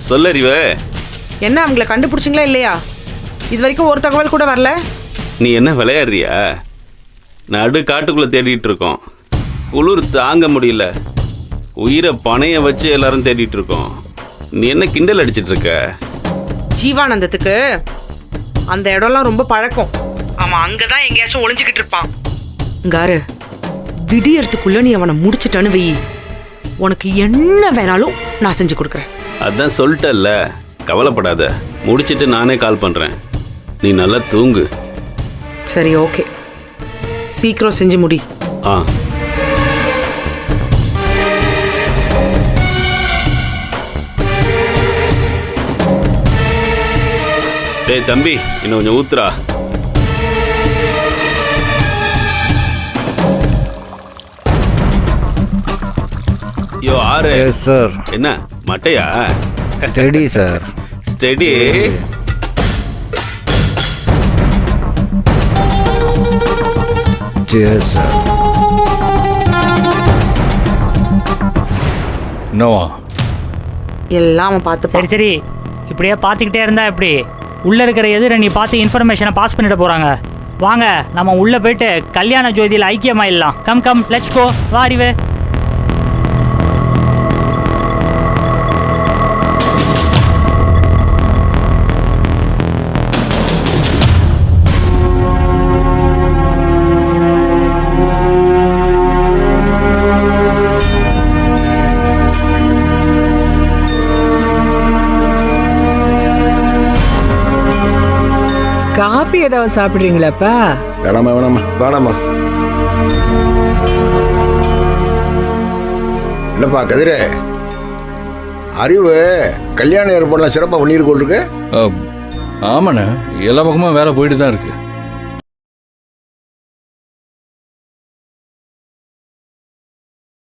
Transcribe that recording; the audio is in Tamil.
சொல்லறிவு. என்ன அவங்கள கண்டுபிடிச்சிங்களா இல்லையா? இது வரைக்கும் ஒரு தகவல் கூட வரல. நீ என்ன விளையாடுறியா? நடு காட்டுக்குள்ளே தேடிட்டு இருக்கோம். குளிர் தாங்க முடியல. உயிரை பணைய வச்சு எல்லாரும் தேடிட்டு இருக்கோம். நீ என்ன கிண்டல் அடிச்சிட்டு இருக்க? ஜீவானந்தத்துக்கு அந்த இடம்லாம் ரொம்ப பழக்கம். அவன் அங்கதான் எங்கேயாச்சும் ஒளிஞ்சுக்கிட்டு இருப்பான். காரு, விடியறதுக்குள்ள நீ அவனை முடிச்சிட்டான்னு வெயி, உனக்கு என்ன வேணாலும் நான் செஞ்சு கொடுக்குறேன். அதான் சொல்லிட்டல்ல, கவலைப்படாத. முடிச்சிட்டு நானே கால் பண்ணுறேன். நீ நல்லா தூங்கு. சரி, ஓகே, சீக்கிரம் செஞ்சு முடி. ஆ. டேய் தம்பி, இன்னும் கொஞ்சம் ஊத்துறா. யோ ஆறு. சார். என்ன மட்டையா? Steady sir. ஸ்டெடி. சார். என்னவா? எல்லாம் அவன் பார்த்து. சரி சரி, இப்படியே பார்த்துக்கிட்டே இருந்தா எப்படி? உள்ளே இருக்கிற எதிர நீ பார்த்து இன்ஃபர்மேஷனை பாஸ் பண்ணிட போகிறாங்க. வாங்க, நம்ம உள்ளே போயிட்டு கல்யாண ஜோதியில் ஐக்கியமாயிடலாம். Come come, let's go. வா அறிவு. காப்பி ஏதாவது சாப்பிடுறீங்களாப்பா? வேணாமா வேணாமா வேணாமா. இல்லப்பா கதிரே, அறிவு கல்யாண ஏற்பாடுலாம் சிறப்பாக பண்ணியிருக்கோள் இருக்கு. ஆமாண்ணே, எல்லா பக்கமும் வேலை போயிட்டு தான் இருக்கு.